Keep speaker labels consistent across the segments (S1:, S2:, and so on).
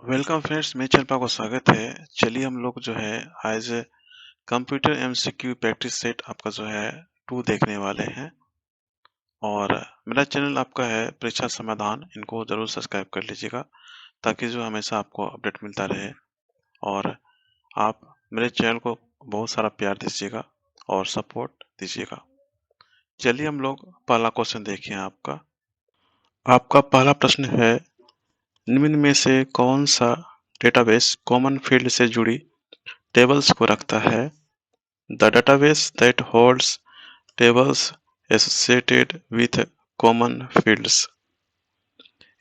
S1: Welcome friends, मेरे channel पर आपका स्वागत है। चलिए हम लोग जो है आज कंप्यूटर एमसीक्यू प्रैक्टिस सेट आपका जो है 2 देखने वाले हैं। और मेरा चैनल आपका है परीक्षा समाधान, इनको जरूर सब्सक्राइब कर लीजिएगा ताकि जो हमेशा आपको अपडेट मिलता रहे। और आप मेरे चैनल को बहुत सारा प्यार दीजिएगा और सपोर्ट दीजिएगा। चलिए हम लोग पहला क्वेश्चन देखिए। आपका आपका पहला प्रश्न है, निम्न में से कौन सा डेटाबेस कॉमन फील्ड से जुड़ी टेबल्स को रखता है? The database that holds tables associated with common fields।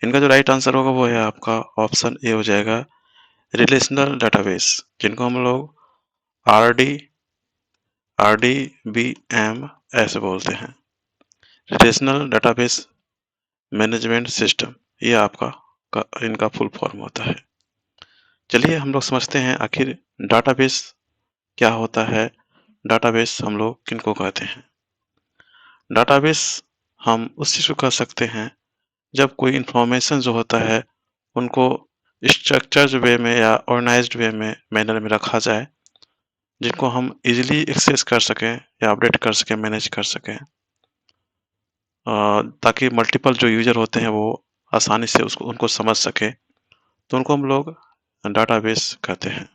S1: इनका जो राइट आंसर होगा वो है आपका ऑप्शन ए हो जाएगा, रिलेशनल डेटाबेस, जिनको हम लोग आरडी आरडीबीएम ऐसे बोलते हैं। रिलेशनल डेटाबेस मैनेजमेंट सिस्टम, ये आपका इनका फुल फॉर्म होता है। चलिए हम लोग समझते हैं आखिर डाटाबेस क्या होता है। डाटाबेस हम लोग किनको कहते हैं? डाटाबेस हम उस चीज को कह सकते हैं जब कोई इंफॉर्मेशन जो होता है उनको स्ट्रक्चर्ड वे में या ऑर्गेनाइज्ड वे में मैनर में रखा जाए, जिनको हम इजीली एक्सेस कर सकें या अपडेट कर सकें, मैनेज कर सकें, ताकि मल्टीपल जो यूजर होते हैं वो आसानी से उसको उनको समझ सके, तो उनको हम लोग डाटाबेस कहते हैं।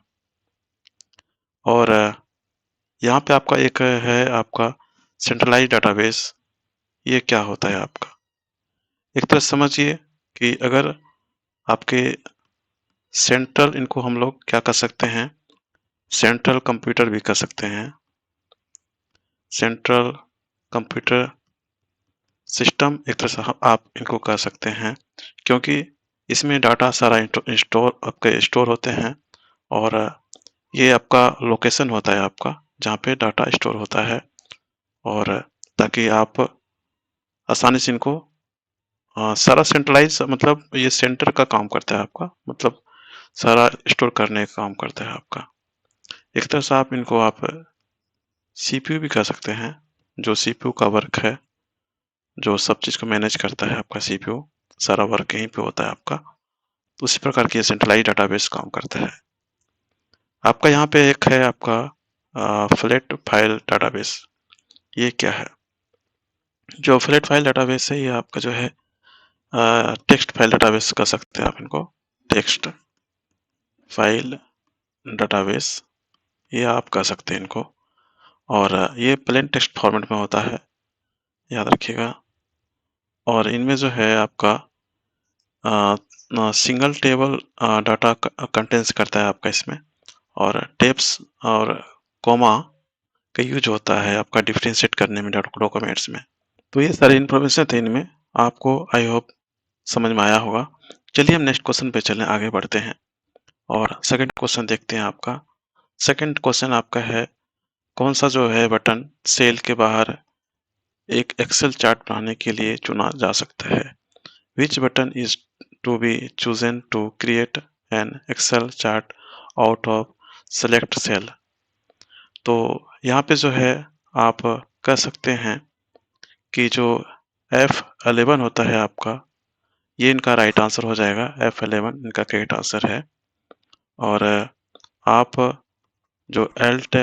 S1: और यहाँ पे आपका एक है आपका सेंट्रलाइज डाटाबेस। ये क्या होता है आपका? एक तरह समझिए कि अगर आपके सेंट्रल, इनको हम लोग क्या कर सकते हैं, सेंट्रल कंप्यूटर भी कर सकते हैं, सेंट्रल कंप्यूटर सिस्टम एक तरह से आप इनको कह सकते हैं, क्योंकि इसमें डाटा सारा स्टोर आपके स्टोर होते हैं। और ये आपका लोकेशन होता है आपका, जहाँ पे डाटा स्टोर होता है। और ताकि आप आसानी से इनको सारा सेंट्रलाइज, मतलब ये सेंटर का काम करता है आपका, मतलब सारा स्टोर करने का काम करता है आपका। एक तरह से आप इनको आप सीपीयू भी कह सकते हैं, जो सीपीयू का वर्क है, जो सब चीज को मैनेज करता है आपका सीपीयू, सारा वर्क यहीं पे होता है आपका। तो उसी प्रकार की सेंट्रलाइज डाटाबेस काम करता है। आपका यहाँ पे एक है आपका फ्लैट फाइल डाटाबेस। ये क्या है? जो फ्लैट फाइल डाटाबेस है, ये आपका जो है टेक्स्ट फाइल डाटाबेस कह सकते हैं आप इनको, टेक्स्ट फाइल डाटाबेस, ये आप कह सकते हैं इनको। और ये प्लेन टेक्स्ट फॉर्मेट में होता है, याद रखिएगा। और इनमें जो है आपका सिंगल टेबल डाटा कंटेंट्स करता है आपका इसमें। और टेप्स और कॉमा का यूज होता है आपका डिफरेंशिएट करने में डॉक्यूमेंट्स में। तो ये सारी इन्फॉर्मेशन थे इनमें, आपको आई होप समझ में आया होगा। चलिए हम नेक्स्ट क्वेश्चन पे चलें, आगे बढ़ते हैं और सेकंड क्वेश्चन देखते हैं। आपका सेकंड क्वेश्चन आपका है, कौन सा जो है बटन सेल के बाहर एक एक्सेल चार्ट बनाने के लिए चुना जा सकता है? Which button is to be chosen to create an Excel chart out of select cell? तो यहाँ पे जो है आप कह सकते हैं कि जो F11 होता है आपका, ये इनका राइट आंसर हो जाएगा। F11 इनका करेक्ट आंसर है। और आप जो Alt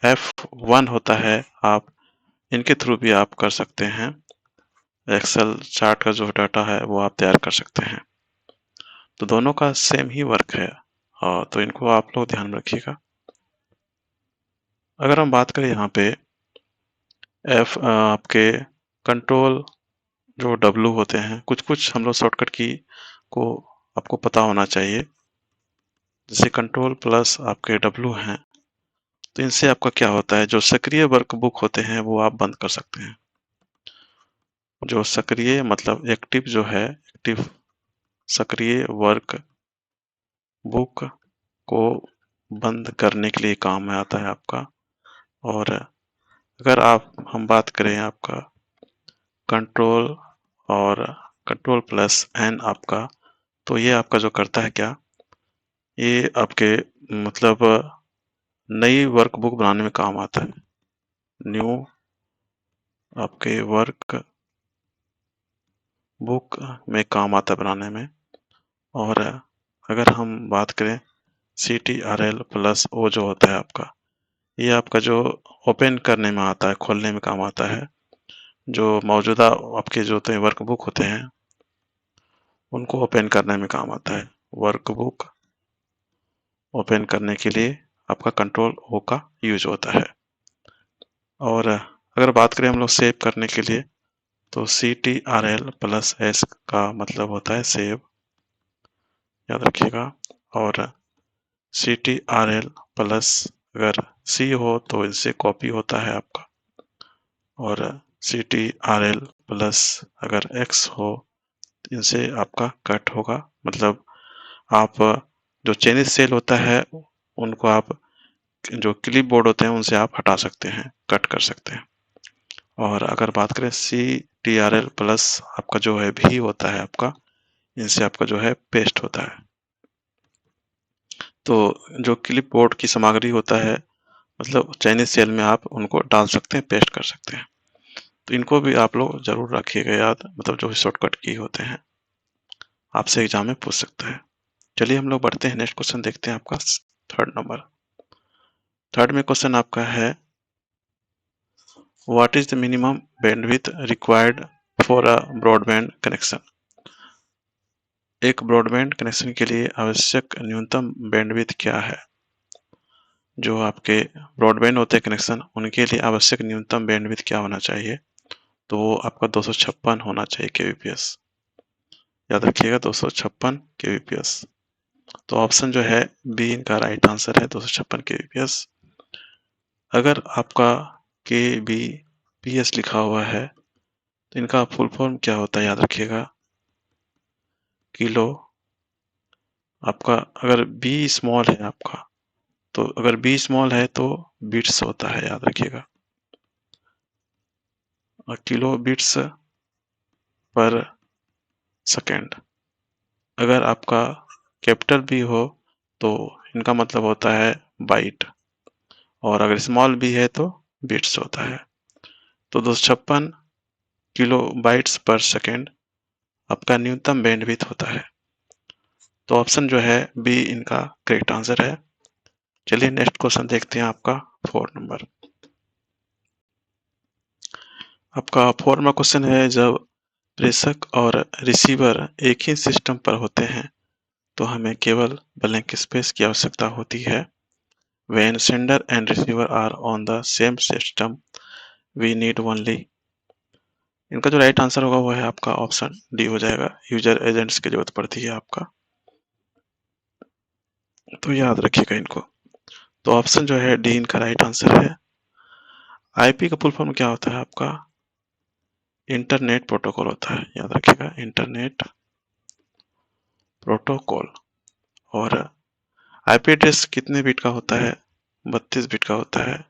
S1: F1 होता है, आप इनके थ्रू भी आप कर सकते हैं, एक्सेल चार्ट का जो डाटा है वो आप तैयार कर सकते हैं। तो दोनों का सेम ही वर्क है, तो इनको आप लोग ध्यान में रखिएगा। अगर हम बात करें यहाँ पे आपके कंट्रोल जो W होते हैं, कुछ कुछ हम लोग शॉर्टकट की को आपको पता होना चाहिए। जैसे कंट्रोल प्लस आपके W हैं, तो इनसे आपका क्या होता है, जो सक्रिय वर्कबुक होते हैं वो आप बंद कर सकते हैं। जो सक्रिय मतलब एक्टिव जो है, एक्टिव सक्रिय वर्क बुक को बंद करने के लिए काम में आता है आपका। और अगर हम बात करें आपका कंट्रोल और कंट्रोल प्लस एन आपका, तो ये आपका जो करता है क्या, ये आपके मतलब नई वर्कबुक बनाने में काम आता है। न्यू आपके वर्क बुक में काम आता है बनाने में। और अगर हम बात करें CTRL प्लस ओ जो होता है आपका, ये आपका जो ओपन करने में आता है, खोलने में काम आता है। जो मौजूदा आपके जो होते हैं वर्कबुक होते हैं, उनको ओपन करने में काम आता है। वर्कबुक ओपन करने के लिए आपका कंट्रोल ओ का यूज होता है। और अगर बात करें हम लोग सेव करने के लिए, तो CTRL प्लस एस का मतलब होता है सेव, याद रखिएगा। और CTRL प्लस अगर C हो तो इससे कॉपी होता है आपका, और CTRL प्लस अगर X हो इनसे आपका कट होगा। मतलब आप जो चेनिस सेल होता है उनको आप जो क्लिपबोर्ड होते हैं उनसे आप हटा सकते हैं, कट कर सकते हैं। और अगर बात करें CTRL प्लस आपका जो है भी होता है आपका, इनसे आपका जो है पेस्ट होता है। तो जो क्लिपबोर्ड की सामग्री होता है, मतलब चाइनीज सेल में आप उनको डाल सकते हैं, पेस्ट कर सकते हैं। तो इनको भी आप लोग जरूर रखिएगा याद, मतलब जो शॉर्टकट की होते हैं, आपसे एग्जाम में पूछ सकता है। चलिए हम लोग बढ़ते हैं, नेक्स्ट क्वेश्चन देखते हैं आपका थर्ड नंबर। थर्ड में क्वेश्चन आपका है, what is the minimum bandwidth required for a broadband connection. एक ब्रॉडबैंड कनेक्शन के लिए आवश्यक न्यूनतम बैंडविड्थ क्या है। जो आपके ब्रॉडबैंड होते हैं कनेक्शन, उनके लिए आवश्यक न्यूनतम बैंडविड्थ क्या होना चाहिए, तो वो आपका 256 होना चाहिए kbps। याद रखिएगा 256 kbps। तो ऑप्शन जो है बी इनका राइट आंसर है, 256 kbps। अगर आपका kbps लिखा हुआ है तो इनका फुल फॉर्म क्या होता है, याद रखिएगा। किलो, आपका अगर बी स्मॉल है आपका, तो अगर बी स्मॉल है तो बिट्स होता है, याद रखिएगा। और किलो बिट्स पर सेकेंड। अगर आपका कैपिटल बी हो तो इनका मतलब होता है बाइट, और अगर स्मॉल बी है तो बिट्स होता है। तो 256 किलो बाइट्स पर सेकेंड आपका न्यूनतम बैंडविड्थ होता है। तो ऑप्शन जो है बी इनका करेक्ट आंसर है। चलिए नेक्स्ट क्वेश्चन देखते हैं आपका फोर्थ नंबर। आपका फोर्थ क्वेश्चन है, जब प्रेषक और रिसीवर एक ही सिस्टम पर होते हैं तो हमें केवल ब्लैंक स्पेस की आवश्यकता होती है। When sender and receiver are on the same system, we need only। इनका जो राइट आंसर होगा वो है आपका ऑप्शन डी हो जाएगा, यूजर एजेंट्स की जरूरत पड़ती है आपका। तो याद रखिएगा इनको। तो ऑप्शन जो है डी इनका राइट आंसर है। आईपी का फुल फॉर्म क्या होता है आपका, इंटरनेट प्रोटोकॉल होता है, याद रखिएगा इंटरनेट प्रोटोकॉल। और आईपी एड्रेस कितने बिट का होता है, 32 बिट का होता है।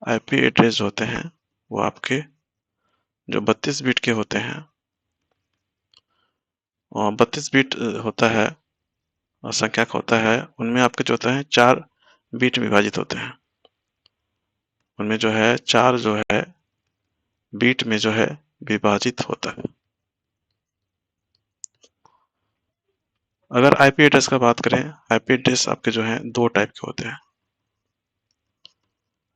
S1: आईपी एड्रेस होते हैं वो आपके जो 32 बिट के होते हैं, और 32 बिट होता है और संख्या का होता है, उनमें आपके जो होता है 4 बिट विभाजित होते हैं। उनमें जो है 4 जो है बीट में जो है विभाजित होता है। अगर आईपी एड्रेस का बात करें, आईपी एड्रेस आपके जो है 2 टाइप के होते हैं।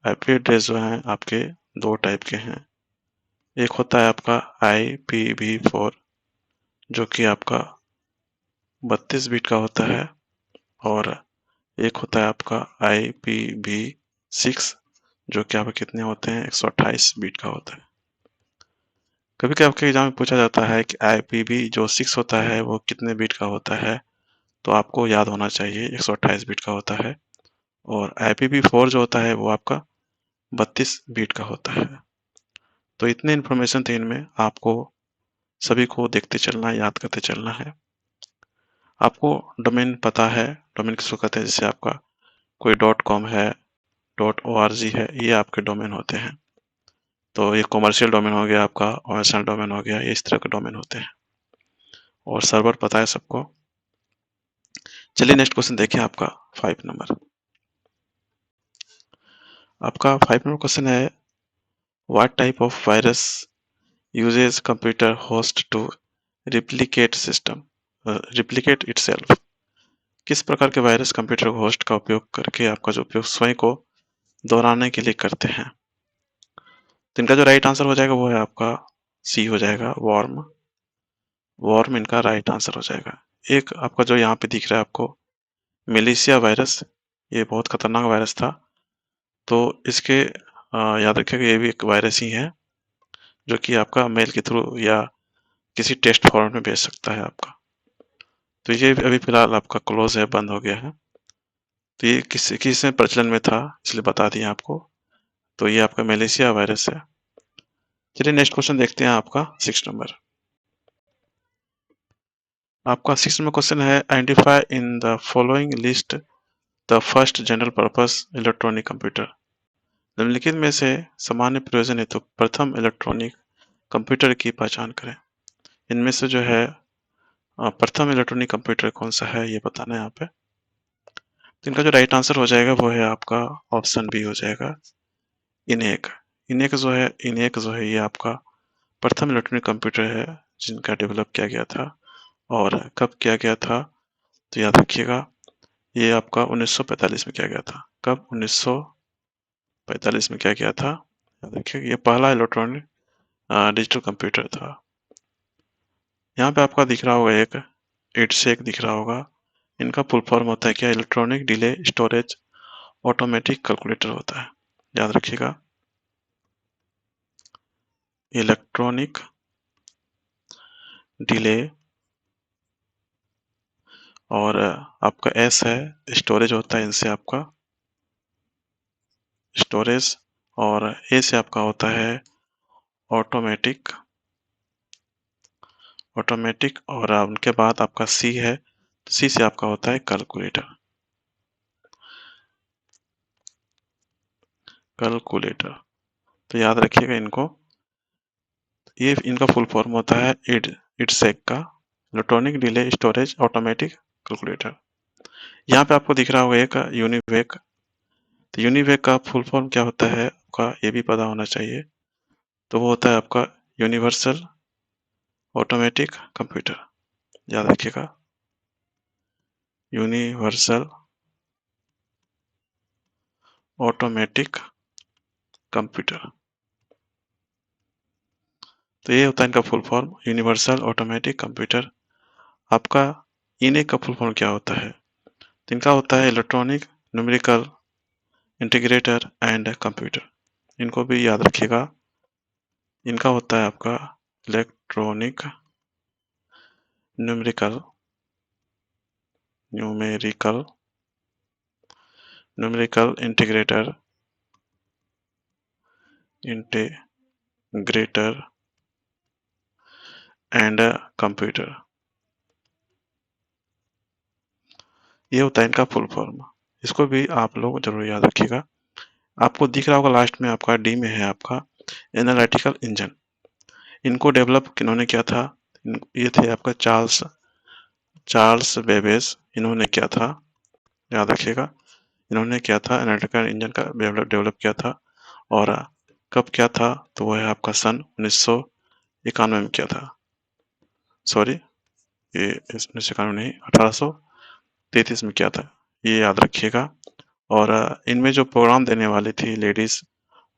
S1: आईपी एड्रेस जो है आपके 2 टाइप के हैं। एक होता है आपका IPv4 जो कि आपका 32 बिट का होता है, और एक होता है आपका IPv6 जो कि आपके कितने होते हैं, 128 बिट का होता है। कभी कभी आपके एग्जाम में पूछा जाता है कि IPv जो 6 होता है वो कितने बिट का होता है, तो आपको याद होना चाहिए 128 बिट का होता है। और IPv4 जो होता है वो आपका 32 बिट का होता है। तो इतने इन्फॉर्मेशन थे इनमें, आपको सभी को देखते चलना है, याद करते चलना है। आपको डोमेन पता है, डोमेन किसको कहते हैं, जैसे आपका कोई .com है, .org है, ये आपके डोमेन होते हैं। तो ये कॉमर्शियल डोमेन हो गया आपका, ओएसएल डोमेन हो गया, ये इस तरह के डोमेन होते हैं। और सर्वर पता है सबको। चलिए नेक्स्ट क्वेश्चन देखें आपका 5 नंबर। आपका 5 नंबर क्वेश्चन है, what type of virus uses computer host to replicate system replicate itself। किस प्रकार के वायरस कंप्यूटर होस्ट का उपयोग करके आपका जो उपयोग स्वयं को दोहराने के लिए करते हैं? तो इनका जो राइट आंसर हो जाएगा वो है आपका सी हो जाएगा, वॉर्म। वॉर्म इनका राइट आंसर हो जाएगा। एक आपका जो यहाँ पे दिख रहा है आपको मिलिशिया वायरस, ये बहुत खतरनाक वायरस था। तो इसके याद रखिएगा ये भी एक वायरस ही है जो कि आपका मेल के थ्रू या किसी टेस्ट फॉर्मेट में भेज सकता है आपका। तो ये अभी फिलहाल आपका क्लोज है, बंद हो गया है। तो ये किस में प्रचलन में था इसलिए बता दिए आपको। तो ये आपका मलेशिया वायरस है। चलिए नेक्स्ट क्वेश्चन देखते हैं आपका 6 नंबर। आपका 6 नंबर क्वेश्चन है identify in the following list the first general purpose electronic computer. निम्नलिखित में से सामान्य प्रयोजन हेतु प्रथम इलेक्ट्रॉनिक कंप्यूटर की पहचान करें। इनमें से जो है प्रथम इलेक्ट्रॉनिक कंप्यूटर कौन सा है ये बताना है यहाँ पे। तो इनका जो राइट आंसर हो जाएगा वो है आपका ऑप्शन बी हो जाएगा, इनेक। इनेक जो है ये आपका प्रथम इलेक्ट्रॉनिक कंप्यूटर है जिनका डेवलप किया गया था। और कब किया गया था तो याद रखिएगा ये आपका 1945 में किया गया था। कब? 1945 में किया गया था। याद रखिएगा ये पहला इलेक्ट्रॉनिक डिजिटल कंप्यूटर था। यहाँ पे आपका दिख रहा होगा एक इटसेक दिख रहा होगा। इनका फुल फॉर्म होता है क्या? Electronic delay storage automatic calculator होता है। याद रखिएगा इलेक्ट्रॉनिक डिले और आपका एस है स्टोरेज होता है इनसे आपका स्टोरेज, और ए से आपका होता है ऑटोमेटिक। ऑटोमेटिक और उनके बाद आपका सी है, सी से आपका होता है कैलकुलेटर। कैलकुलेटर तो याद रखिएगा इनको। ये इनका फुल फॉर्म होता है इटसेक का electronic delay storage automatic calculator. यहाँ पे आपको दिख रहा होगा एक यूनिवेक। तो यूनिवेक का फुल फॉर्म क्या होता है आपका ये भी पता होना चाहिए। तो वो होता है आपका यूनिवर्सल ऑटोमेटिक कंप्यूटर। याद रखिएगा यूनिवर्सल ऑटोमेटिक कंप्यूटर। तो ये होता है इनका full form universal automatic computer. आपका इन्हें का फुल फॉर्म क्या होता है? तो इनका होता है electronic numerical integrator and computer. इनको भी याद रखिएगा। इनका होता है आपका electronic numerical numerical numerical integrator and computer. ये होता है इनका फुल फॉर्म। इसको भी आप लोग जरूर याद रखिएगा। आपको दिख रहा होगा लास्ट में आपका डी में है आपका एनालिटिकल इंजन। इनको डेवलप किन्होंने किया था? ये थे आपका चार्ल्स चार्ल्स बेबेज। इन्होंने किया था, याद रखिएगा इन्होंने किया था एनालिटिकल इंजन का डेवलप किया था। और कब किया था? तो वो है आपका सन 1991 में किया था। सॉरी ये 1991 नहीं 1833 में किया था, ये याद रखिएगा। और इनमें जो प्रोग्राम देने वाली थी लेडीज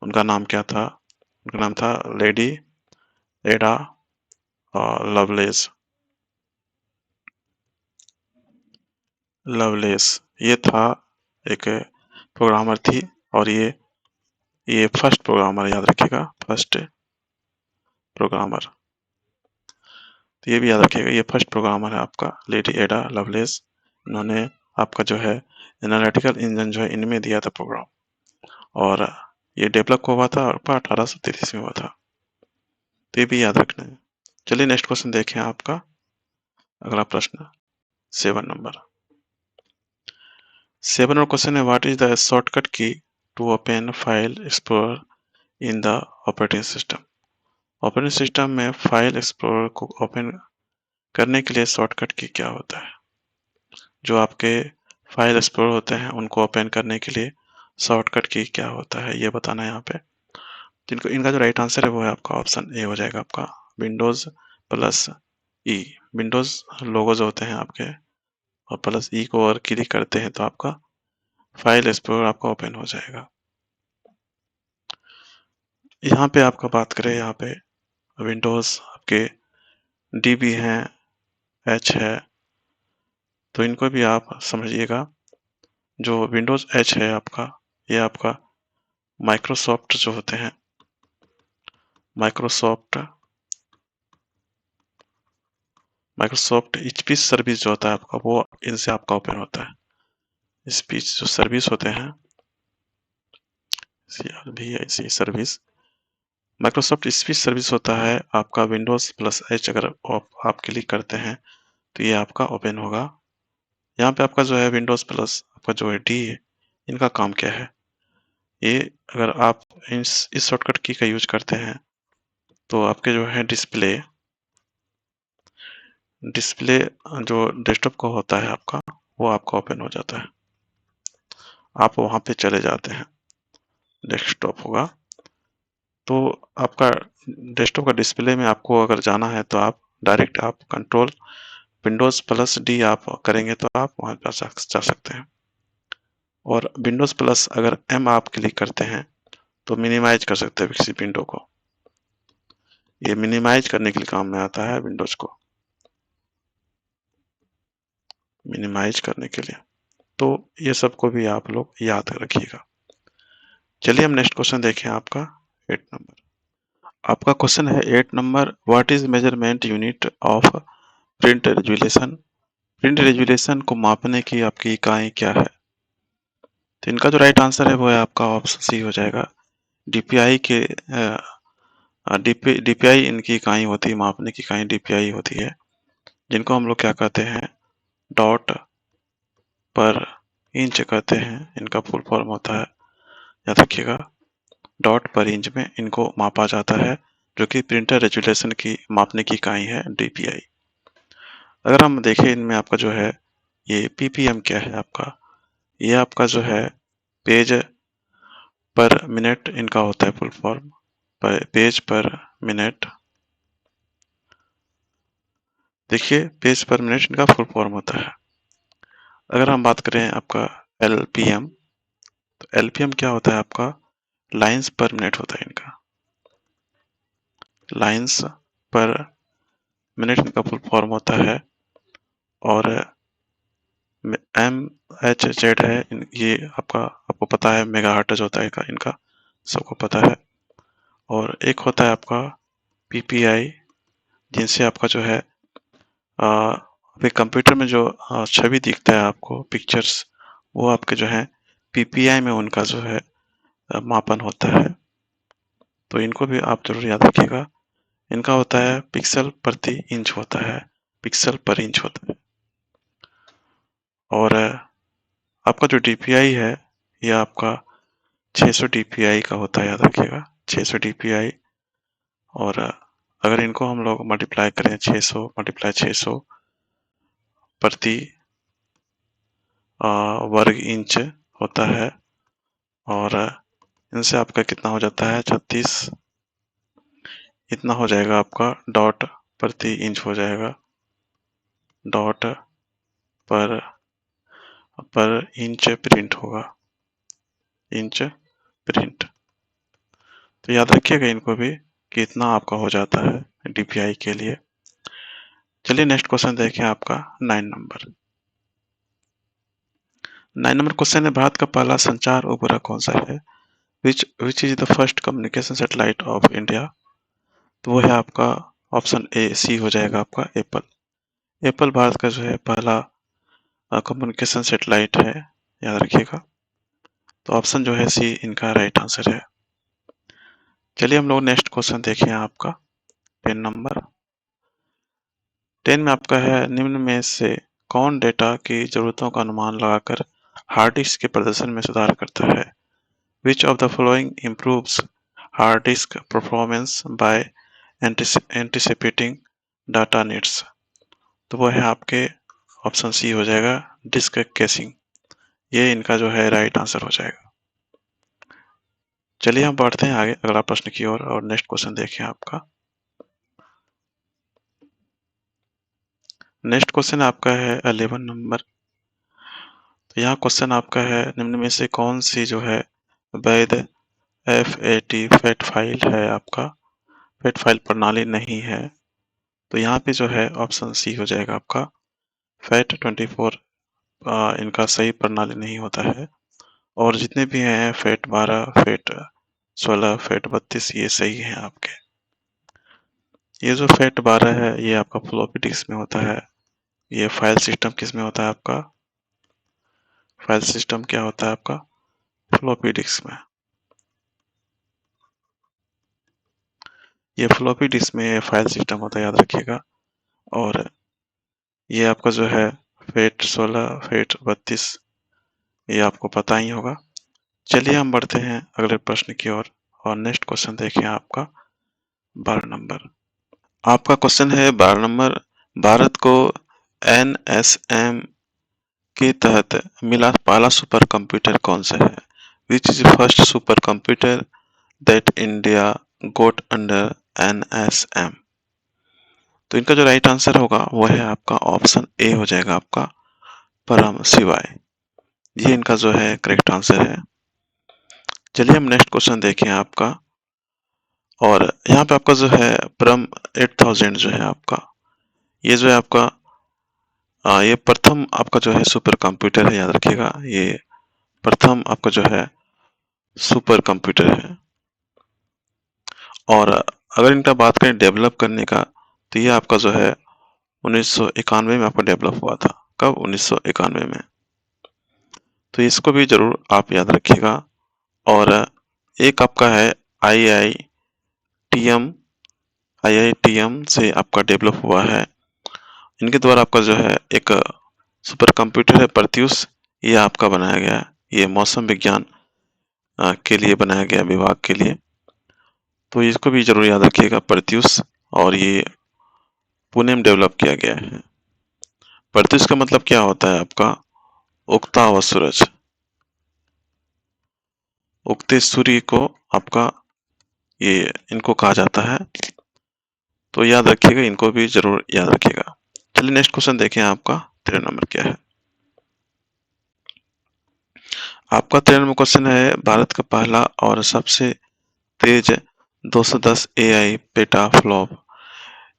S1: उनका नाम क्या था? उनका नाम था लेडी एडा लवलेस। लवलेस ये था एक प्रोग्रामर थी। और ये फर्स्ट प्रोग्रामर, याद रखिएगा फर्स्ट प्रोग्रामर। तो ये भी याद रखिएगा ये फर्स्ट प्रोग्रामर है आपका लेडी एडा लवलेस। इन्होंने आपका जो है एनालिटिकल इंजन जो है इनमें दिया था प्रोग्राम। और ये डेवलप हुआ था आपका 1833 में हुआ था। तो ये भी याद रखना है। चलिए नेक्स्ट क्वेश्चन देखें आपका अगला प्रश्न 7 नंबर। 7 और क्वेश्चन है what is the shortcut key to open file explorer in the operating system. Operating system में फाइल एक्सप्लोरर को ओपन करने के लिए शॉर्टकट की क्या होता है? जो आपके फाइल एक्सप्लोरर होते हैं उनको ओपन करने के लिए शॉर्टकट की क्या होता है ये बताना है यहाँ पे। जिनको इनका जो राइट आंसर है वो है आपका ऑप्शन ए हो जाएगा आपका विंडोज प्लस ई। विंडोज लोगो जो होते हैं आपके और प्लस ई को अगर क्लिक करते हैं तो आपका फाइल एक्सप्लोरर आपका ओपन हो जाएगा। यहाँ पे आपका बात करें, यहाँ पे विंडोज़ आपके डीबी हैं, एच है, तो इनको भी आप समझिएगा। जो विंडोज़ एच है आपका, ये आपका माइक्रोसॉफ्ट जो होते हैं, माइक्रोसॉफ्ट स्पीच सर्विस जो होता है आपका, वो इनसे आपका ओपन होता है। स्पीच जो सर्विस होते हैं, CRVIC service, Microsoft speech service होता है आपका। विंडोज़ प्लस एच अगर आप क्लिक करते हैं तो ये आपका ओपन होगा। यहाँ पे आपका जो है विंडोज़ प्लस आपका जो है डी है, इनका काम क्या है, ये अगर आप इस शॉर्टकट की का यूज करते हैं तो आपके जो है डिस्प्ले जो डेस्कटॉप का होता है आपका, वो आपका ओपन हो जाता है। आप वहाँ पे चले जाते हैं, डेस्कटॉप होगा, तो आपका डेस्कटॉप का डिस्प्ले में आपको अगर जाना है तो आप डायरेक्ट आप कंट्रोल विंडोज़ प्लस डी आप करेंगे तो आप वहाँ पर जा सकते हैं। और विंडोज़ प्लस अगर एम आप क्लिक करते हैं तो मिनिमाइज कर सकते हैं किसी विंडो को। ये मिनिमाइज करने के लिए काम में आता है विंडोज को, मिनिमाइज करने के लिए। तो ये सबको भी आप लोग याद रखिएगा। चलिए हम नेक्स्ट क्वेश्चन देखें आपका 8 नंबर। आपका क्वेश्चन है 8 number, what is measurement unit of print resolution. Print resolution को मापने की आपकी इकाई क्या है। तो इनका जो राइट आंसर है वो है आपका ऑप्शन सी हो जाएगा। डीपीआई के डीपीआई इनकी इकाई होती है, मापने की इकाई डीपीआई होती है, जिनको हम लोग क्या कहते हैं, डॉट पर इंच कहते हैं। इनका फुल फॉर्म होता है, याद रखिएगा, डॉट पर इंच में इनको मापा जाता है, जो कि प्रिंटर रेजुलेशन की मापने की इकाई है डीपीआई। अगर हम देखें इनमें आपका जो है ये पीपीएम क्या है आपका, ये आपका जो है पेज पर मिनट इनका होता है फुल फॉर्म, पेज पर मिनट। देखिए पेज पर मिनट इनका फुल फॉर्म होता है। अगर हम बात करें आपका एलपीएम, तो एलपीएम क्या होता है आपका, लाइंस पर मिनट होता है इनका, लाइंस पर मिनट इनका फुल फॉर्म होता है। और एम एच जेड है ये आपको पता है, मेगा हर्ट्ज होता है इनका सबको पता है। और एक होता है आपका पीपीआई, जिनसे आपका जो है अभी कंप्यूटर में जो छवि दिखता है आपको, पिक्चर्स, वो आपके जो है पीपीआई में उनका जो है मापन होता है। तो इनको भी आप जरूर याद रखिएगा। इनका होता है पिक्सल प्रति इंच होता है, पिक्सल पर इंच होता है। और आपका जो डीपीआई है यह आपका 600 डीपीआई का होता है, याद रखिएगा 600 डीपीआई। और अगर इनको हम लोग मल्टीप्लाई करें 600 मल्टीप्लाई 600 प्रति वर्ग इंच होता है, और इनसे आपका कितना हो जाता है 36, इतना हो जाएगा आपका डॉट प्रति इंच हो जाएगा, डॉट पर इंच प्रिंट होगा, इंच प्रिंट। तो याद रखिएगा इनको भी कि इतना आपका हो जाता है डीपीआई के लिए। चलिए नेक्स्ट क्वेश्चन देखें आपका 9 नंबर। 9 नंबर क्वेश्चन है, भारत का पहला संचार उपग्रह कौन सा है, which is the first communication satellite of India. तो वो है आपका ऑप्शन ए सी हो जाएगा आपका एप्पल। एप्पल भारत का जो है पहला कम्युनिकेशन सैटेलाइट है, याद रखिएगा। तो ऑप्शन जो है सी इनका राइट आंसर है। चलिए हम लोग नेक्स्ट क्वेश्चन देखें आपका 10 नंबर। 10 में आपका है, निम्न में से कौन डेटा की जरूरतों का अनुमान लगाकर हार्ड डिस्क के प्रदर्शन में सुधार करता है। Which of the following improves hard disk performance by anticipating data needs. तो वो है आपके ऑप्शन सी हो जाएगा, डिस्क कैशिंग। ये इनका जो है राइट आंसर हो जाएगा। चलिए हम बढ़ते हैं आगे अगला प्रश्न की ओर, और नेक्स्ट क्वेश्चन देखें आपका। नेक्स्ट क्वेश्चन आपका है 11 नंबर। तो यहाँ क्वेश्चन आपका है, निम्न में से कौन सी जो है वैध FAT फैट फाइल है आपका, फैट फाइल प्रणाली नहीं है। तो यहाँ पे जो है ऑप्शन सी हो जाएगा आपका, फैट 24 इनका सही प्रणाली नहीं होता है। और जितने भी हैं फैट 12, फैट 16, फैट 32 ये सही है आपके। ये जो फैट 12 है ये आपका फ्लॉपी डिस्क में होता है। ये फाइल सिस्टम किस में होता है आपका, फाइल सिस्टम क्या होता है आपका, फ्लॉपी डिस्क में। ये फ्लॉपी डिस्क में फाइल सिस्टम होता है, याद रखिएगा। और ये आपका जो है फेट 16, फेट 32 ये आपको पता ही होगा। चलिए हम बढ़ते हैं अगले प्रश्न की ओर। और नेक्स्ट क्वेश्चन देखिए आपका 12 नंबर। आपका क्वेश्चन है 12 नंबर, भारत को NSM के तहत मिला पहला सुपर कंप्यूटर कौन सा है? Which is first super computer that India got under NSM? तो इनका जो राइट आंसर होगा वो है आपका ऑप्शन ए हो जाएगा आपका, परम शिवाय। ये इनका जो है करेक्ट आंसर है। चलिए हम नेक्स्ट क्वेश्चन देखें आपका। और यहाँ पे आपका जो है परम 8000 जो है आपका, ये जो है आपका ये प्रथम आपका जो है सुपर कंप्यूटर है, याद रखिएगा। ये प्रथम आपका जो है सुपर कंप्यूटर है। और अगर इनका बात करें डेवलप करने का, तो ये आपका जो है 1991 में आपका डेवलप हुआ था। कब? 1991 में। तो इसको भी जरूर आप याद रखिएगा। और एक आपका है IITM, IITM से आपका डेवलप हुआ है। इनके द्वारा आपका जो है एक सुपर कंप्यूटर है प्रत्यूष, ये आपका बनाया गया है। ये मौसम विज्ञान के लिए बनाया गया, विभाग के लिए। तो इसको भी जरूर याद रखिएगा, प्रत्यूष। और ये पुणे में डेवलप किया गया है। प्रत्यूष का मतलब क्या होता है आपका? उगता हुआ सूरज, उगते सूर्य को आपका ये इनको कहा जाता है। तो याद रखिएगा, इनको भी जरूर याद रखिएगा। चलिए नेक्स्ट क्वेश्चन देखें आपका 13 नंबर क्या है। आपका 13 नंबर क्वेश्चन है, भारत का पहला और सबसे तेज 210 AI पेटाफ्लॉप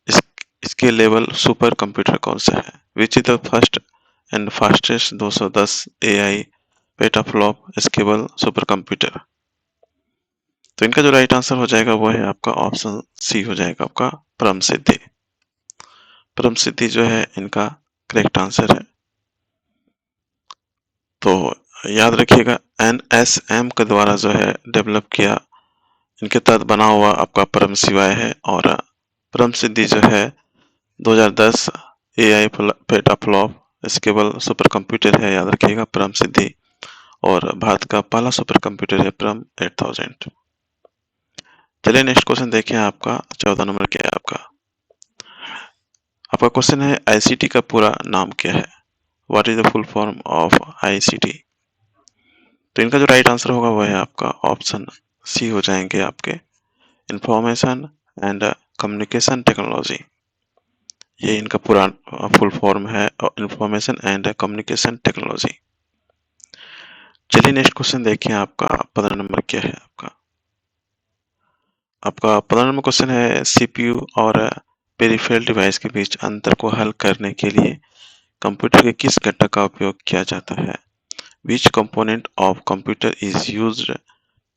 S1: इस, इसके लेवल सुपर कंप्यूटर कौन सा है? Which is the first and fastest 210 AI petaflop scalable super computer? तो इनका जो राइट आंसर हो जाएगा वो है आपका ऑप्शन सी हो जाएगा आपका, परम सिद्धि। परम सिद्धि जो है इनका करेक्ट आंसर है। तो याद रखिएगा, NSM के द्वारा जो है डेवलप किया, इनके तहत बना हुआ आपका परम शिवाय है। और परम सिद्धि जो है 2010 AI petaflop scalable super computer है, याद रखिएगा परम सिद्धि। और भारत का पहला सुपर कंप्यूटर है परम 8000। चलिए नेक्स्ट क्वेश्चन देखें आपका 14 नंबर क्या है आपका। आपका क्वेश्चन है ICT का पूरा नाम क्या है? What is the full form of ICT? तो इनका जो राइट आंसर होगा वो है आपका ऑप्शन सी हो जाएंगे आपके, इंफॉर्मेशन एंड कम्युनिकेशन टेक्नोलॉजी। ये इनका पूरा फुल फॉर्म है, इंफॉर्मेशन एंड कम्युनिकेशन टेक्नोलॉजी। चलिए नेक्स्ट क्वेश्चन देखिए आपका 15 नंबर क्या है आपका। आपका 15 नंबर क्वेश्चन है, CPU और पेरिफेरल डिवाइस के बीच अंतर को हल करने के लिए कंप्यूटर के किस घटक का उपयोग किया जाता है? Which component of computer is used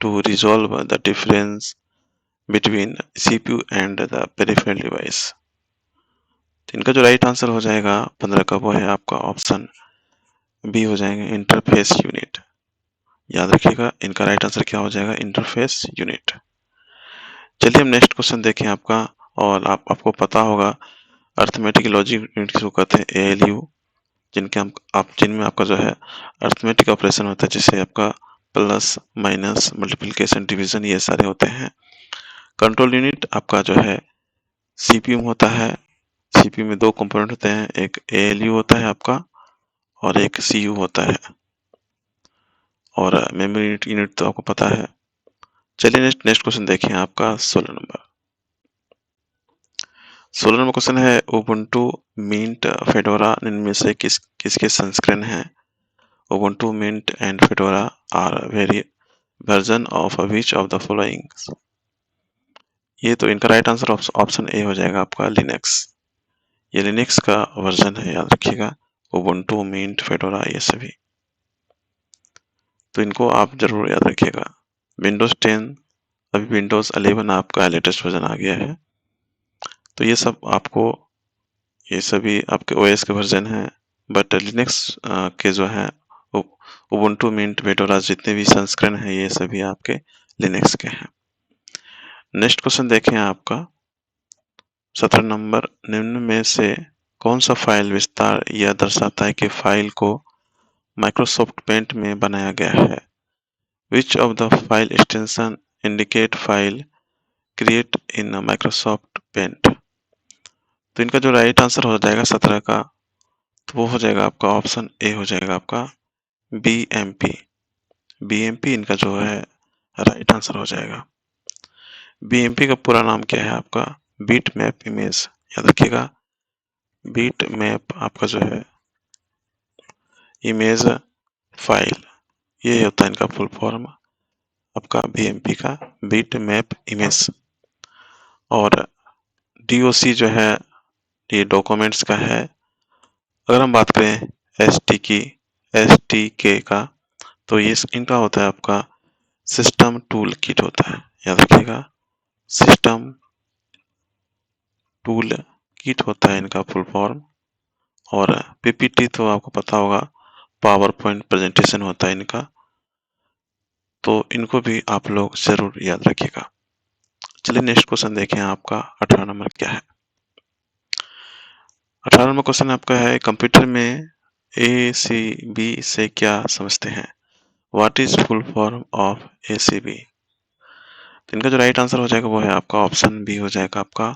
S1: to resolve the difference between CPU and the peripheral device? तो इनका जो राइट आंसर हो जाएगा 15 का वो है आपका ऑप्शन बी हो जाएगा, इंटरफेस यूनिट। याद रखिएगा, इनका राइट आंसर क्या हो जाएगा? Interface unit. चलिए हम नेक्स्ट क्वेश्चन देखें आपका। और आपको पता होगा अर्थमेटिक लॉजिक यूनिट किसको कहते हैं? ALU, जिनके आप जिनमें आपका जो है अर्थमेटिक ऑपरेशन होता है, जैसे आपका प्लस माइनस मल्टीप्लिकेशन डिवीजन, ये सारे होते हैं। कंट्रोल यूनिट आपका जो है CPU में होता है। CPU में दो कंपोनेंट होते हैं, एक ALU होता है आपका और एक CU होता है। और मेमोरी यूनिट तो आपको पता है। चलिए नेक्स्ट क्वेश्चन देखें आपका 16 नंबर। 16 नंबर क्वेश्चन है, उबुंटू, मिंट, फेडोरा इनमें से किसके संस्करण हैं? Ubuntu, Mint and Fedora are version of which of the following? ये तो इनका राइट आंसर ऑप्शन ए हो जाएगा आपका लिनक्स। ये लिनक्स का वर्जन है, याद रखिएगा। उबुंटू, मिंट, फेडोरा ये सभी, तो इनको आप जरूर याद रखिएगा। विंडोज 10, अभी विंडोज 11 आपका लेटेस्ट वर्जन आ गया है, तो ये सब आपको, ये सभी आपके ओएस के वर्जन हैं। बट लिनक्स के जो है उबुंटू, मिंट, फेडोरा जितने भी संस्करण हैं ये सभी आपके लिनक्स के हैं। नेक्स्ट क्वेश्चन देखें आपका 17 नंबर, निम्न में से कौन सा फाइल विस्तार यह दर्शाता है कि फाइल को माइक्रोसॉफ्ट पेंट में बनाया गया है? Which of the file extension indicate file create in Microsoft Paint? तो इनका जो राइट आंसर हो जाएगा 17 का, तो वो हो जाएगा आपका ऑप्शन ए हो जाएगा आपका BMP। BMP इनका जो है राइट आंसर हो जाएगा। BMP का पूरा नाम क्या है आपका? बीट मैप इमेज, याद रखिएगा। बीट मैप आपका जो है इमेज फाइल, ये होता है इनका फुल फॉर्म आपका BMP का, बीट मैप इमेज। और DOC जो है ये डॉक्यूमेंट्स का है। अगर हम बात करें STK का, तो ये इनका होता है आपका सिस्टम टूल किट होता है, याद रखिएगा। सिस्टम टूल किट होता है इनका फुल फॉर्म। और PPT तो आपको पता होगा, पावर पॉइंट प्रेजेंटेशन होता है इनका, तो इनको भी आप लोग जरूर याद रखिएगा। चलिए नेक्स्ट क्वेश्चन देखें आपका 18 नंबर क्या है। 18 नंबर क्वेश्चन आपका है, कंप्यूटर में ACB से क्या समझते हैं? What is full form of ACB? तो इनका जो राइट आंसर हो जाएगा वो है आपका ऑप्शन बी हो जाएगा आपका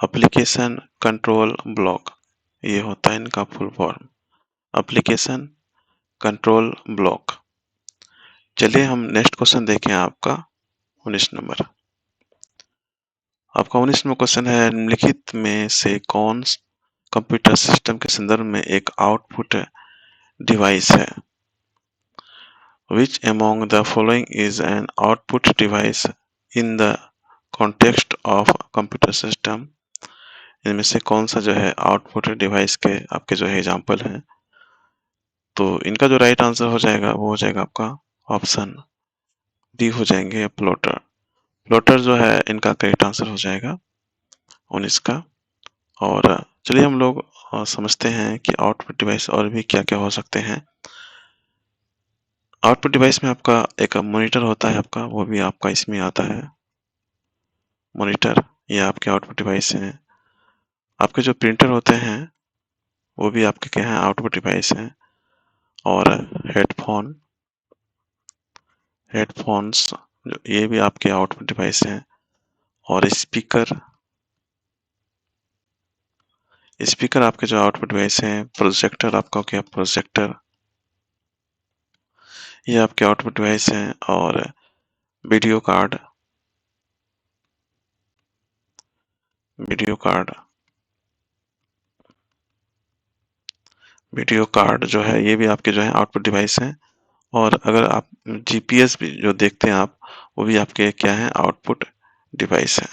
S1: एप्लीकेशन कंट्रोल ब्लॉक। ये होता है इनका full form, application control block. चलिए हम नेक्स्ट क्वेश्चन देखें आपका 19 नंबर। आपका 19 नंबर क्वेश्चन है, निम्नलिखित में से कौन कंप्यूटर सिस्टम के संदर्भ में एक आउटपुट डिवाइस है? Which among the following is an output device in the context of computer system? इनमें से कौन सा जो है आउटपुट डिवाइस के आपके जो है एग्जाम्पल हैं? तो इनका जो राइट आंसर हो जाएगा वो हो जाएगा आपका ऑप्शन डी हो जाएंगे प्लॉटर। प्लॉटर जो है इनका करेक्ट आंसर हो जाएगा 19 का। और चलिए हम लोग समझते हैं कि आउटपुट डिवाइस और भी क्या क्या हो सकते हैं। आउटपुट डिवाइस में आपका एक मॉनिटर होता है आपका, वो भी आपका इसमें आता है मॉनिटर, ये आपके आउटपुट डिवाइस हैं। आपके जो प्रिंटर होते हैं वो भी आपके क्या हैं, आउटपुट डिवाइस हैं। और हेडफोन्स ये भी आपके आउटपुट डिवाइस हैं। और स्पीकर आपके जो आउटपुट डिवाइस हैं। प्रोजेक्टर आपका क्या, प्रोजेक्टर ये आपके आउटपुट डिवाइस हैं। और video card, video card video card जो है ये भी आपके जो है आउटपुट डिवाइस हैं। और अगर आप GPS भी जो देखते हैं आप, वो भी आपके क्या है, आउटपुट डिवाइस है।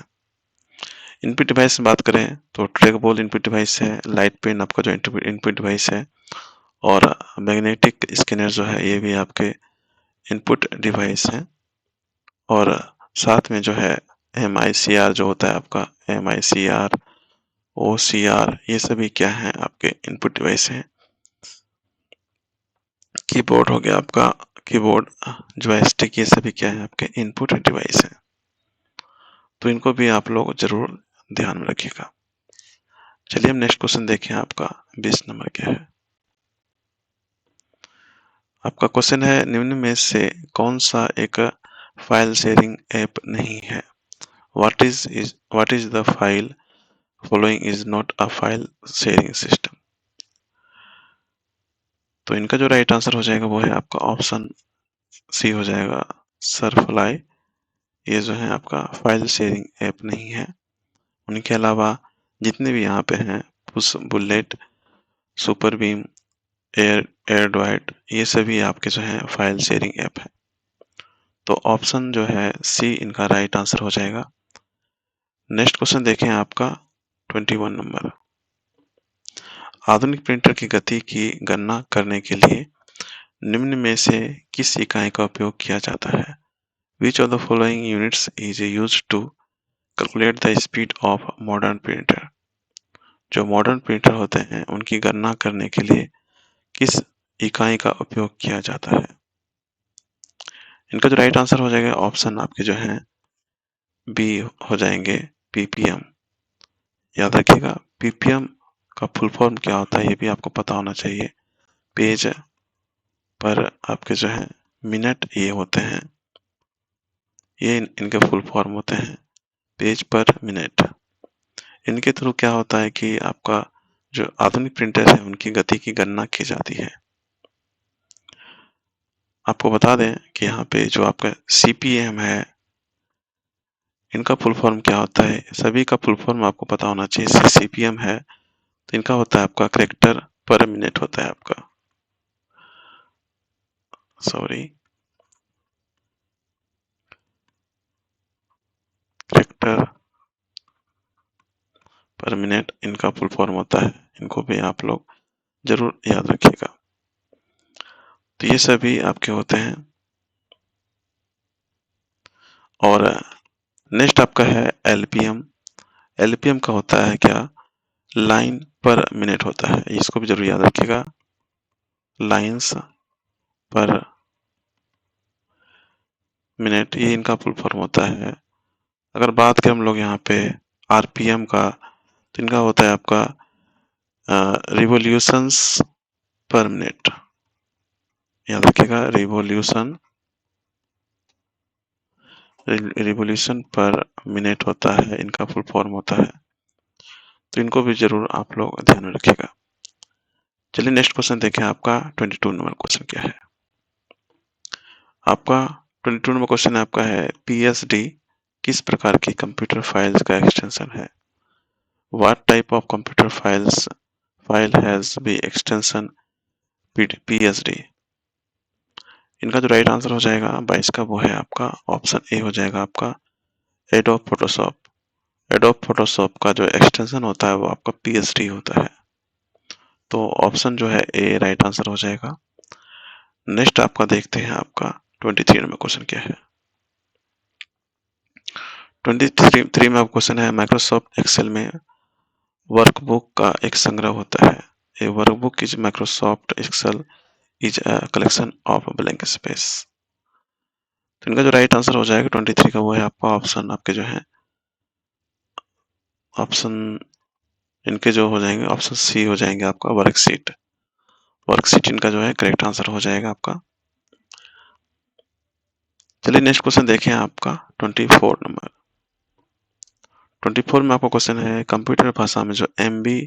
S1: इनपुट डिवाइस में बात करें तो ट्रैक बॉल इनपुट डिवाइस है, लाइट पेन आपका जो इनपुट डिवाइस है। और मैग्नेटिक स्कैनर जो है ये भी आपके इनपुट डिवाइस है। और साथ में जो है MICR जो होता है आपका, MICR, OCR ये सभी क्या है, आपके इनपुट डिवाइस हैं। कीबोर्ड हो गया आपका, कीबोर्ड, जॉयस्टिक ये सभी क्या है, आपके इनपुट डिवाइस है। तो इनको भी आप लोग जरूर ध्यान में रखिएगा। चलिए हम नेक्स्ट क्वेश्चन देखें आपका 20 नंबर क्या है। आपका क्वेश्चन है, निम्न में से कौन सा एक फाइल शेयरिंग ऐप नहीं है? What is the file following is not a file sharing system? तो इनका जो राइट आंसर हो जाएगा वो है आपका ऑप्शन सी हो जाएगा सरफ्लाई। ये जो है आपका फाइल शेयरिंग ऐप नहीं है। उनके अलावा जितने भी यहाँ पे हैं, पुश बुलेट, सुपर बीम, एयरड्राइड, ये सभी आपके जो है फाइल शेयरिंग ऐप है। तो ऑप्शन जो है सी इनका राइट आंसर हो जाएगा। नेक्स्ट क्वेश्चन देखें आपका 21 नंबर। आधुनिक प्रिंटर की गति की गणना करने के लिए निम्न में से किस इकाई का उपयोग किया जाता है? Which of the following units is used to calculate the speed of modern printer? जो मॉडर्न प्रिंटर होते हैं उनकी गणना करने के लिए किस इकाई का उपयोग किया जाता है? इनका जो राइट आंसर हो जाएगा ऑप्शन आपके जो हैं बी हो जाएंगे पीपीएम। याद रखिएगा पीपीएम का फुल फॉर्म क्या होता है ये भी आपको पता होना चाहिए। पेज पर आपके जो है मिनट ये होते हैं, ये इनके फुल फॉर्म होते हैं पेज पर मिनट। इनके थ्रू क्या होता है कि आपका जो आधुनिक प्रिंटर है उनकी गति की गणना की जाती है। आपको बता दें कि यहाँ पे जो आपका सीपीएम है इनका फुल फॉर्म क्या होता है, सभी का फुल फॉर्म आपको पता होना चाहिए। सीपीएम है तो इनका होता है आपका कैरेक्टर पर मिनट होता है आपका, सॉरी कैरेक्टर पर मिनट इनका फुल फॉर्म होता है। इनको भी आप लोग जरूर याद रखिएगा। तो ये सभी आपके होते हैं। और नेक्स्ट आपका है एलपीएम। एलपीएम का होता है क्या, लाइन पर मिनट होता है, इसको भी जरूर याद रखिएगा। लाइन्स पर मिनट ये इनका फुल फॉर्म होता है। अगर बात करें हम लोग यहाँ पे आरपीएम का तो इनका होता है आपका रिवॉल्यूशंस पर मिनट। याद रखिएगा रिवॉल्यूशन पर मिनट होता है, इनका फुल फॉर्म होता है। तो इनको भी जरूर आप लोग ध्यान में रखिएगा। चलिए नेक्स्ट क्वेश्चन देखें आपका 22 नंबर क्वेश्चन क्या है। आपका 22 नंबर क्वेश्चन आपका है पीएसडी किस प्रकार की कंप्यूटर फाइल्स का एक्सटेंशन है? What type of computer file has B extension PSD? इनका जो राइट आंसर हो जाएगा 22 का वो है आपका ऑप्शन ए हो जाएगा आपका एडोब फोटोशॉप। एडोब फोटोशॉप का जो एक्सटेंशन होता है वो आपका पीएसडी होता है। तो ऑप्शन जो है ए राइट आंसर हो जाएगा। नेक्स्ट आपका देखते हैं आपका 23 नंबर क्वेश्चन क्या है। 23 में आपका क्वेश्चन है माइक्रोसॉफ्ट एक्सेल में वर्कबुक का एक संग्रह होता है। A workbook is Microsoft Excel is a collection of blank space. तो इनका जो राइट आंसर हो जाएगा 23 का वो है आपका ऑप्शन आपके जो है ऑप्शन इनके जो हो जाएंगे ऑप्शन सी हो जाएंगे आपका वर्कशीट। वर्कशीट इनका जो है करेक्ट आंसर हो जाएगा आपका। चलिए नेक्स्ट क्वेश्चन देखें आपका 24 नंबर। 24 में आपका क्वेश्चन है कंप्यूटर भाषा में जो एमबी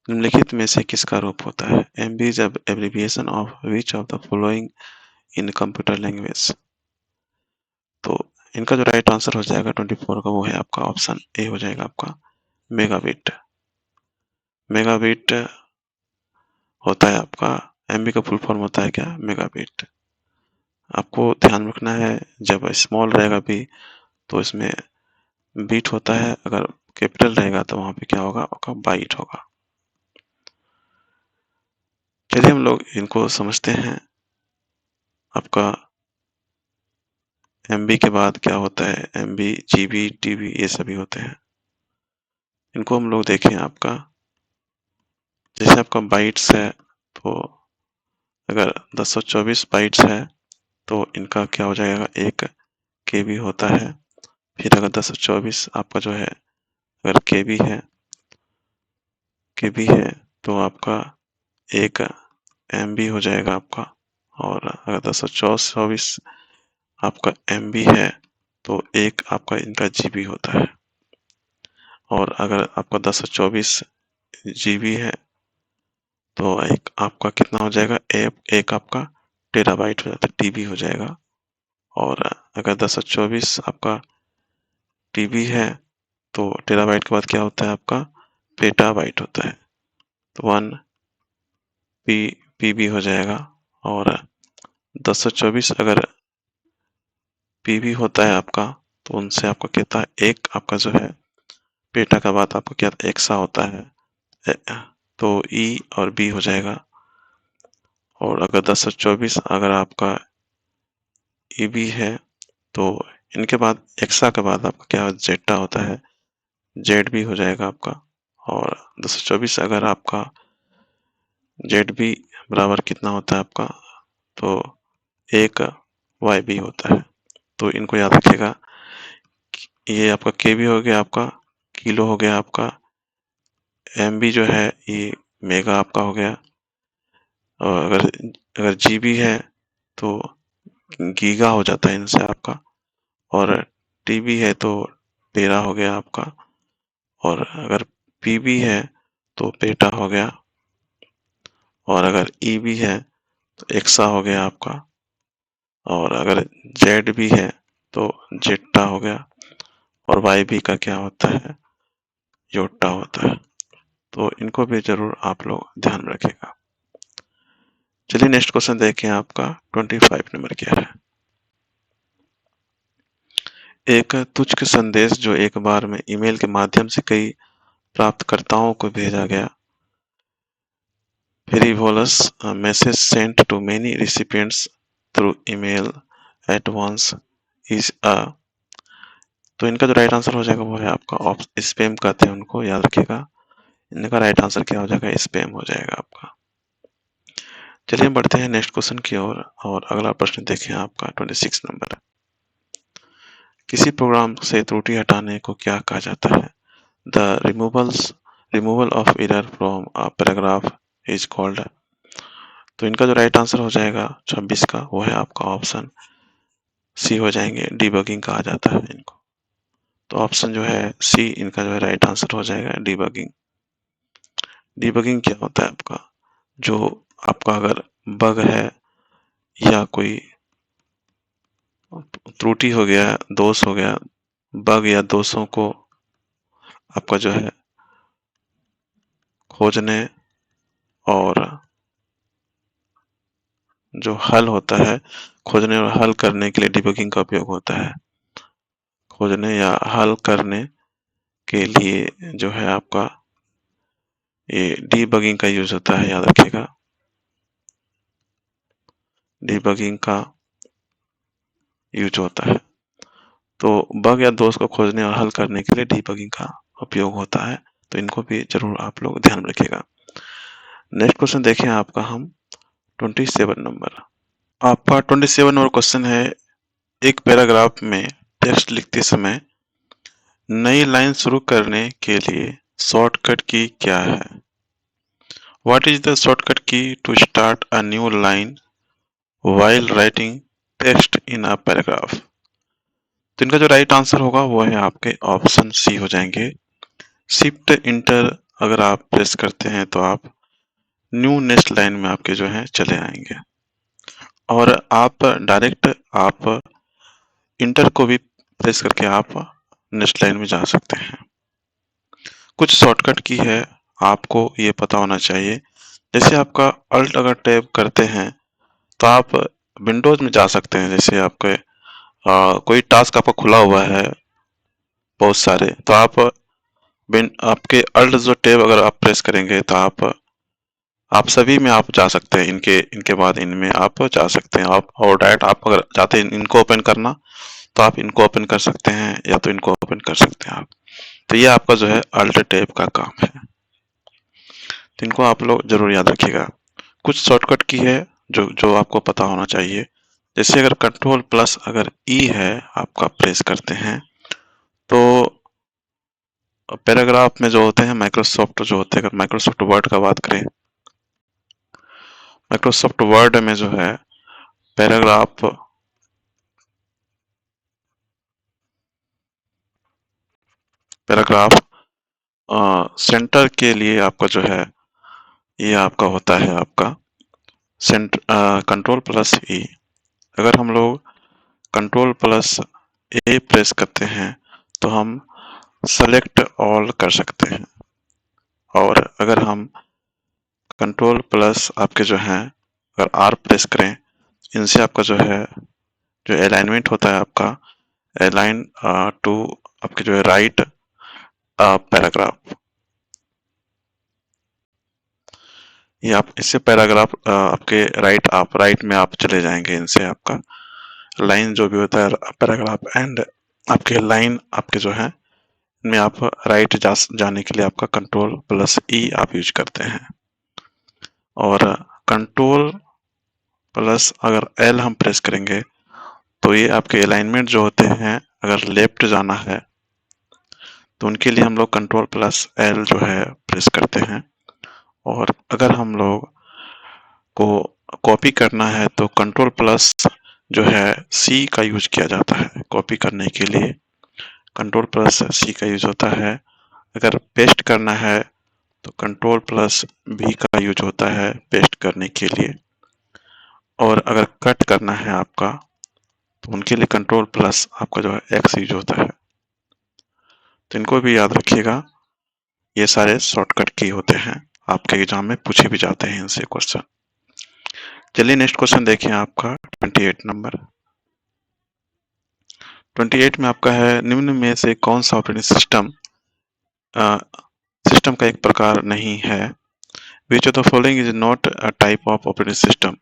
S1: निम्नलिखित में से किसका रूप होता है? MB is abbreviation of which of the following in computer language? तो इनका जो राइट आंसर हो जाएगा 24 का वो है आपका ऑप्शन ए हो जाएगा आपका मेगाबिट। मेगाबिट होता है आपका, एमबी का फुल फॉर्म होता है क्या, मेगाबिट। आपको ध्यान रखना है जब स्मॉल रहेगा भी तो इसमें बीट होता है, अगर कैपिटल रहेगा तो वहां पे क्या होगा आपका बाइट होगा। चलिए हम लोग इनको समझते हैं। आपका एमबी के बाद क्या होता है, एमबी जीबी टीबी ये सभी होते हैं। इनको हम लोग देखें आपका जैसे आपका बाइट्स है तो अगर 1024 बाइट्स है तो इनका क्या हो जाएगा एक केबी होता है। फिर अगर 1024 आपका जो है अगर केबी है तो आपका एक एमबी हो जाएगा आपका। और अगर 1024 आपका एमबी है तो एक आपका इनका जीबी होता है। और अगर आपका 1024 जीबी है तो एक आपका कितना हो जाएगा, एक आपका टेराबाइट हो जाता है, टीबी हो जाएगा। और अगर 1024 आपका टीबी है तो टेराबाइट के बाद क्या होता है आपका पेटाबाइट होता है। तो 1 पीबी हो जाएगा। और 1024 अगर पीबी होता है आपका, तो उनसे आपका कहता है एक आपका जो है पेटा का बाद आपका क्या एक्सा होता है, तो ई और बी हो जाएगा। और अगर 1024 अगर आपका ईबी है, तो इनके बाद एक्सा के बाद आपका क्या जेटा होता है, जेड बी हो जाएगा आपका। और 224 अगर आपका जेड बी बराबर कितना होता है आपका, तो एक वाई बी होता है। तो इनको याद रखिएगा। ये आपका के बी हो गया, आपका किलो हो गया, आपका एम बी जो है ये मेगा आपका हो गया। और अगर अगर जी बी है तो गीगा हो जाता है इनसे आपका। और टी बी है तो टेरा हो गया आपका। और अगर पी बी है तो पेटा हो गया। और अगर ई बी है तो एक्सा हो गया आपका। और अगर जेड बी है तो जेट्टा हो गया। और वाई बी का क्या होता है, योट्टा होता है। तो इनको भी जरूर आप लोग ध्यान में रखिएगा। चलिए नेक्स्ट क्वेश्चन देखें, आपका 25 नंबर क्या है। एक तुच्छ संदेश जो एक बार में ईमेल के माध्यम से कई प्राप्तकर्ताओं को भेजा गया। frivolous message sent to many recipients through email at once is a। तो इनका जो राइट आंसर हो जाएगा वो है आपका स्पैम कहते हैं उनको, याद रखिएगा। इनका राइट आंसर क्या हो जाएगा, स्पैम हो जाएगा आपका। चलिए हम बढ़ते हैं नेक्स्ट क्वेश्चन की ओर। और अगला प्रश्न देखें आपका 26 नंबर। किसी प्रोग्राम से त्रुटि हटाने को क्या कहा जाता है। The removal of error from a paragraph is called. तो इनका जो राइट आंसर हो जाएगा 26 का, वो है आपका ऑप्शन सी हो जाएंगे, डिबगिंग कहा जाता है इनको। तो ऑप्शन जो है सी इनका जो है राइट आंसर हो जाएगा, डिबगिंग। डिबगिंग क्या होता है आपका, जो आपका अगर बग है या कोई त्रुटि हो गया, दोष हो गया, बग या दोषों को आपका जो है खोजने और जो हल होता है, खोजने और हल करने के लिए डिबगिंग का उपयोग होता है। खोजने या हल करने के लिए जो है आपका ये डीबगिंग का यूज होता है, याद रखिएगा। डीबगिंग का यूज होता है। तो बग या दोष को खोजने और हल करने के लिए डीबगिंग का उपयोग होता है। तो इनको भी जरूर आप लोग ध्यान में रखिएगा। नेक्स्ट क्वेश्चन देखें आपका हम 27 नंबर। आपका 27 नंबर क्वेश्चन है, एक पैराग्राफ में टेक्स्ट लिखते समय नई लाइन शुरू करने के लिए शॉर्टकट की क्या है। What is the shortcut key to start a new line while writing text in a paragraph। तो इनका जो राइट आंसर होगा वो है आपके ऑप्शन सी हो जाएंगे, शिफ्ट इंटर। अगर आप प्रेस करते हैं तो आप न्यू नेक्स्ट लाइन में आपके जो है चले आएंगे। और आप डायरेक्ट आप इंटर को भी प्रेस करके आप नेक्स्ट लाइन में जा सकते हैं। कुछ शॉर्टकट की है, आपको ये पता होना चाहिए। जैसे आपका अल्ट अगर टैब करते हैं तो आप विंडोज में जा सकते हैं। जैसे आपके कोई टास्क आपका खुला हुआ है बहुत सारे, तो आपके अल्ट जो टैब अगर आप प्रेस करेंगे तो आप सभी में आप जा सकते हैं। इनके इनके बाद इनमें आप जा सकते हैं। आप और डायरेक्ट आप अगर चाहते हैं इनको ओपन करना तो आप इनको ओपन कर सकते हैं, या तो इनको ओपन कर सकते हैं आप। तो ये आपका जो है अल्ट टैब का काम है। तो इनको आप लोग जरूर याद रखिएगा। कुछ शॉर्टकट की है जो जो आपको पता होना चाहिए। जैसे अगर कंट्रोल प्लस अगर ई है आपका प्रेस करते हैं तो पैराग्राफ में जो होते हैं माइक्रोसॉफ्ट जो होते हैं, अगर माइक्रोसॉफ्ट वर्ड का बात करें, माइक्रोसॉफ्ट वर्ड में जो है पैराग्राफ पैराग्राफ सेंटर के लिए आपका जो है ये आपका होता है आपका सेंटर कंट्रोल प्लस ई। अगर हम लोग कंट्रोल प्लस ए प्रेस करते हैं तो हम सेलेक्ट ऑल कर सकते हैं। और अगर हम कंट्रोल प्लस आपके जो हैं अगर आर प्रेस करें, इनसे आपका जो है जो अलाइनमेंट होता है आपका अलाइन टू आपके जो है राइट पैराग्राफ, ये आप इससे पैराग्राफ आपके राइट में आप चले जाएंगे। इनसे आपका लाइन जो भी होता है पैराग्राफ एंड आपके लाइन आपके जो है इनमें आप जाने के लिए आपका कंट्रोल प्लस ई आप यूज करते हैं। और कंट्रोल प्लस अगर एल हम प्रेस करेंगे तो ये आपके अलाइनमेंट जो होते हैं अगर लेफ्ट जाना है तो उनके लिए हम लोग कंट्रोल प्लस एल जो है प्रेस करते हैं। और अगर हम लोग को कॉपी करना है तो कंट्रोल प्लस जो है सी का यूज किया जाता है कॉपी करने के लिए, कंट्रोल प्लस सी का यूज होता है। अगर पेस्ट करना है तो कंट्रोल प्लस भी का यूज होता है पेस्ट करने के लिए। और अगर कट करना है आपका तो उनके लिए कंट्रोल प्लस आपका जो है एक्स यूज होता है। तो इनको भी याद रखिएगा, ये सारे शॉर्टकट की होते हैं, आपके एग्जाम में पूछे भी जाते हैं इनसे क्वेश्चन। चलिए नेक्स्ट क्वेश्चन देखिए आपका 28 नंबर। 28 में आपका है निम्न में से कौन सा ऑपरेटिंग सिस्टम का एक प्रकार नहीं है। Which of the following is not a type of operating system,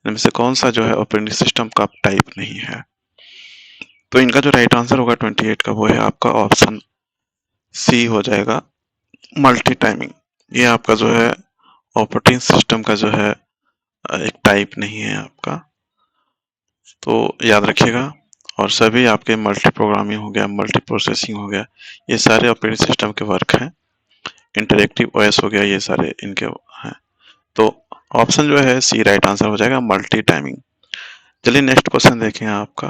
S1: इनमें से कौन सा जो है ऑपरेटिंग सिस्टम का टाइप नहीं है। तो इनका जो राइट आंसर होगा 28 का वो है आपका ऑप्शन सी हो जाएगा, मल्टी टाइमिंग। ये आपका जो है ऑपरेटिंग सिस्टम का जो है एक टाइप नहीं है आपका, तो याद रखिएगा। और सभी आपके मल्टी प्रोग्रामिंग हो गया, मल्टी प्रोसेसिंग हो गया, ये सारे ऑपरेटिंग सिस्टम के वर्क हैं। इंटरेक्टिव ओएस हो गया, ये सारे इनके हैं। तो ऑप्शन जो है सी राइट आंसर हो जाएगा, मल्टी टाइमिंग। चलिए नेक्स्ट क्वेश्चन देखें आपका।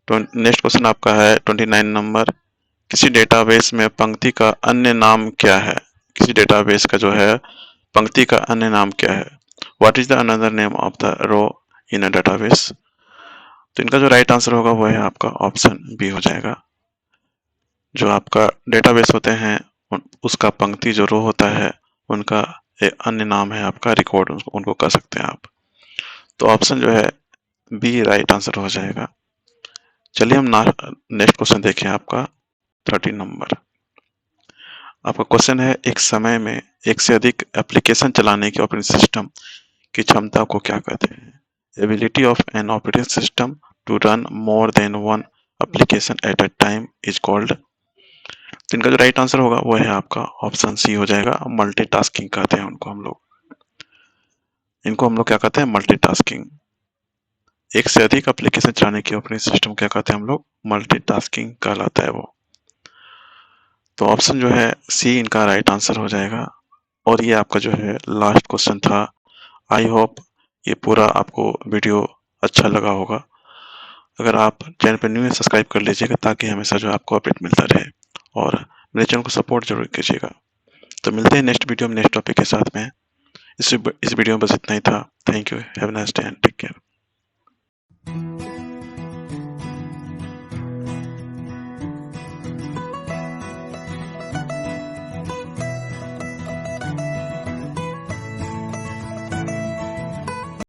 S1: नेक्स्ट क्वेश्चन आपका है 29 नंबर। किसी डेटाबेस में पंक्ति का अन्य नाम क्या है। किसी डेटाबेस का जो है पंक्ति का अन्य नाम क्या है। What is the another name of the row in a database. तो इनका जो राइट आंसर होगा वो है आपका ऑप्शन बी हो जाएगा। जो आपका डेटाबेस होते हैं उसका पंक्ति जो रो होता है उनका एक अन्य नाम है आपका रिकॉर्ड, उनको कह सकते हैं आप। तो ऑप्शन जो है बी राइट आंसर हो जाएगा। चलिए हम नेक्स्ट क्वेश्चन देखें आपका 30 नंबर। आपका क्वेश्चन है एक समय में एक से अधिक एप्लीकेशन चलाने की ऑपरेटिंग सिस्टम की क्षमता को क्या कहते हैं। Ability of an operating system to run more than one application at a time is called. तो इनका जो राइट आंसर होगा वो है आपका ऑप्शन सी हो जाएगा, मल्टीटास्किंग कहते हैं उनको हम लोग। इनको हम लोग क्या कहते हैं, मल्टीटास्किंग। एक से अधिक एप्लीकेशन चलाने की ऑपरेटिंग सिस्टम क्या कहते हैं हम लोग, मल्टीटास्किंग कहलाता है वो। तो ऑप्शन जो है सी इनका राइट आंसर हो जाएगा। और ये आपका जो है लास्ट क्वेश्चन था। आई होप ये पूरा आपको वीडियो अच्छा लगा होगा। अगर आप चैनल पर न्यू है सब्सक्राइब कर लीजिएगा ताकि हमेशा जो आपको अपडेट मिलता रहे, और मेरे चैनल को सपोर्ट जरूर कीजिएगा। तो मिलते हैं नेक्स्ट वीडियो में नेक्स्ट टॉपिक के साथ में। इस वीडियो में बस इतना ही था। Thank you, have a nice day and take care.